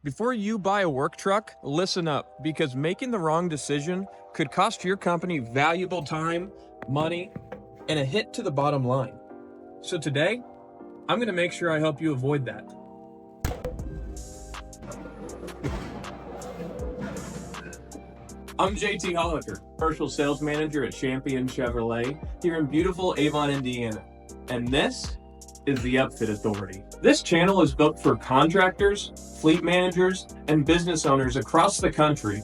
Before you buy a work truck, listen up, because making the wrong decision could cost your company valuable time, money, and a hit to the bottom line. So today, I'm going to make sure I help you avoid that. I'm JT Horlacher, Commercial Sales Manager at Champion Chevrolet here in beautiful Avon, Indiana. And this is the Upfit Authority. This channel is built for contractors, fleet managers, and business owners across the country.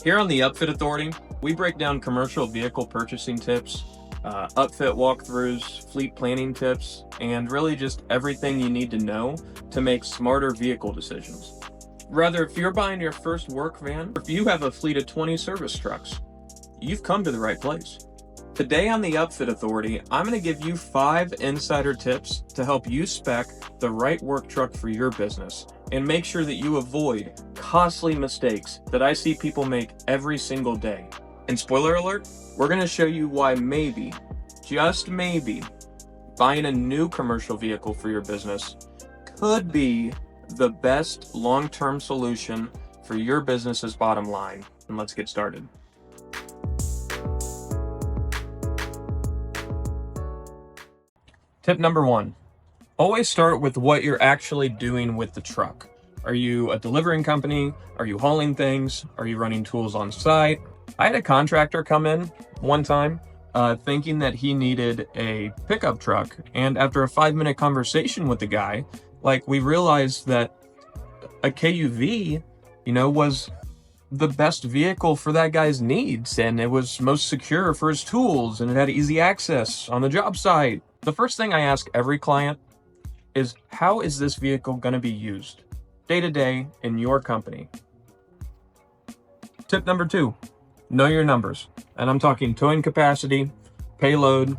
Here on the Upfit Authority, we break down commercial vehicle purchasing tips, upfit walkthroughs, fleet planning tips, and really just everything you need to know to make smarter vehicle decisions. Rather, if you're buying your first work van, or if you have a fleet of 20 service trucks, you've come to the right place. Today on the Upfit Authority, I'm going to give you 5 insider tips to help you spec the right work truck for your business and make sure that you avoid costly mistakes that I see people make every single day. And spoiler alert, we're going to show you why maybe, just maybe, buying a new commercial vehicle for your business could be the best long-term solution for your business's bottom line. And let's get started. Tip number 1, always start with what you're actually doing with the truck. Are you a delivering company? Are you hauling things? Are you running tools on site? I had a contractor come in one time thinking that he needed a pickup truck. And after a 5-minute conversation with the guy, we realized that a KUV, was the best vehicle for that guy's needs. And it was most secure for his tools, and it had easy access on the job site. The first thing I ask every client is, how is this vehicle going to be used day to day in your company? Tip number 2, know your numbers. And I'm talking towing capacity, payload,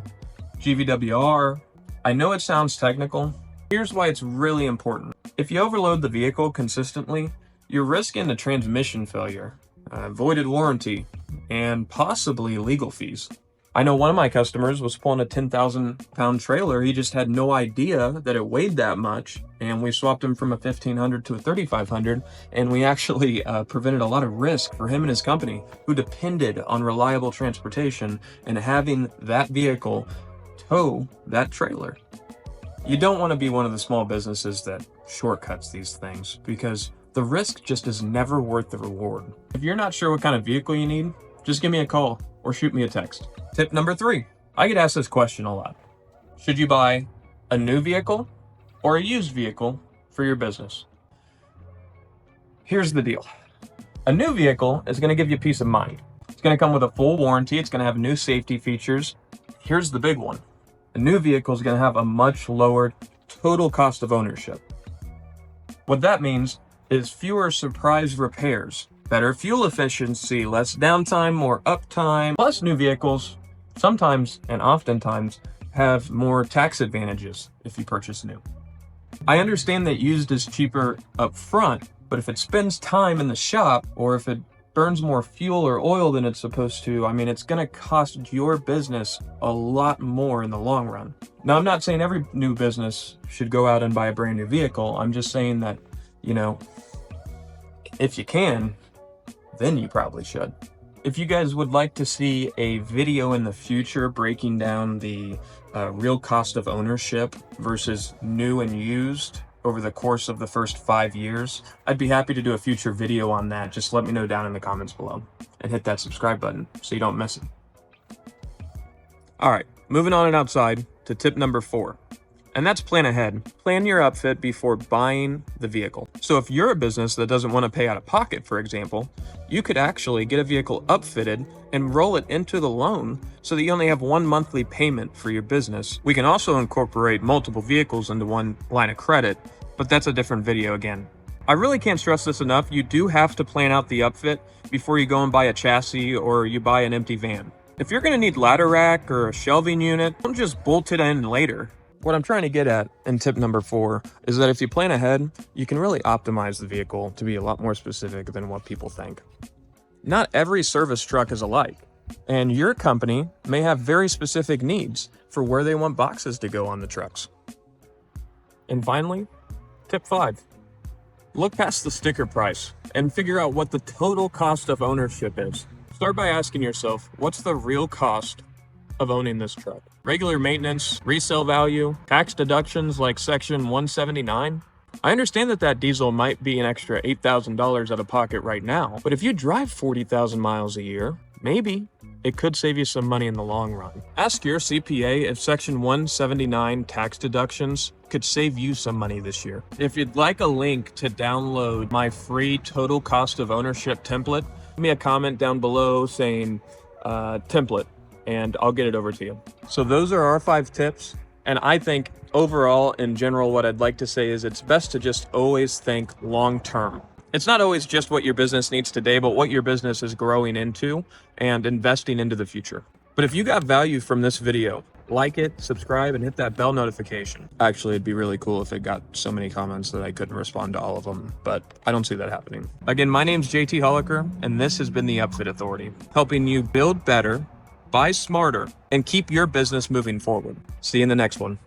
GVWR. I know it sounds technical. Here's why it's really important. If you overload the vehicle consistently, you're risking a transmission failure, voided warranty, and possibly legal fees. I know one of my customers was pulling a 10,000-pound trailer. He just had no idea that it weighed that much, and we swapped him from a 1,500 to a 3,500, and we actually prevented a lot of risk for him and his company, who depended on reliable transportation and having that vehicle tow that trailer. You don't want to be one of the small businesses that shortcuts these things, because the risk just is never worth the reward. If you're not sure what kind of vehicle you need, just give me a call or shoot me a text. Tip number 3, I get asked this question a lot. Should you buy a new vehicle or a used vehicle for your business? Here's the deal. A new vehicle is going to give you peace of mind. It's going to come with a full warranty. It's going to have new safety features. Here's the big one. A new vehicle is going to have a much lower total cost of ownership. What that means is fewer surprise repairs, better fuel efficiency, less downtime, more uptime. Plus, new vehicles sometimes and oftentimes have more tax advantages if you purchase new. I understand that used is cheaper up front, but if it spends time in the shop, or if it burns more fuel or oil than it's supposed to, it's going to cost your business a lot more in the long run. Now, I'm not saying every new business should go out and buy a brand new vehicle. I'm just saying that, if you can, then you probably should. If you guys would like to see a video in the future breaking down the real cost of ownership versus new and used over the course of the first 5 years, I'd be happy to do a future video on that. Just let me know down in the comments below and hit that subscribe button so you don't miss it. All right, moving on and outside to tip number 4. And that's plan ahead. Plan your upfit before buying the vehicle. So if you're a business that doesn't want to pay out of pocket, for example, you could actually get a vehicle upfitted and roll it into the loan so that you only have one monthly payment for your business. We can also incorporate multiple vehicles into one line of credit, but that's a different video again. I really can't stress this enough. You do have to plan out the upfit before you go and buy a chassis or you buy an empty van. If you're going to need ladder rack or a shelving unit, don't just bolt it in later. What I'm trying to get at in tip number 4 is that if you plan ahead, you can really optimize the vehicle to be a lot more specific than what people think. Not every service truck is alike, and your company may have very specific needs for where they want boxes to go on the trucks. And finally, tip 5, Look past the sticker price and figure out what the total cost of ownership is. Start by asking yourself, what's the real cost of owning this truck? Regular maintenance, resale value, tax deductions like Section 179. I understand that diesel might be an extra $8,000 out of pocket right now, but if you drive 40,000 miles a year, maybe it could save you some money in the long run. Ask your CPA if Section 179 tax deductions could save you some money this year. If you'd like a link to download my free total cost of ownership template, leave me a comment down below saying template, and I'll get it over to you. So those are our 5 tips. And I think overall, in general, what I'd like to say is it's best to just always think long term. It's not always just what your business needs today, but what your business is growing into and investing into the future. But if you got value from this video, like it, subscribe, and hit that bell notification. Actually, it'd be really cool if it got so many comments that I couldn't respond to all of them, but I don't see that happening. Again, my name's JT Horlacher, and this has been the Upfit Authority, helping you build better, buy smarter, and keep your business moving forward. See you in the next one.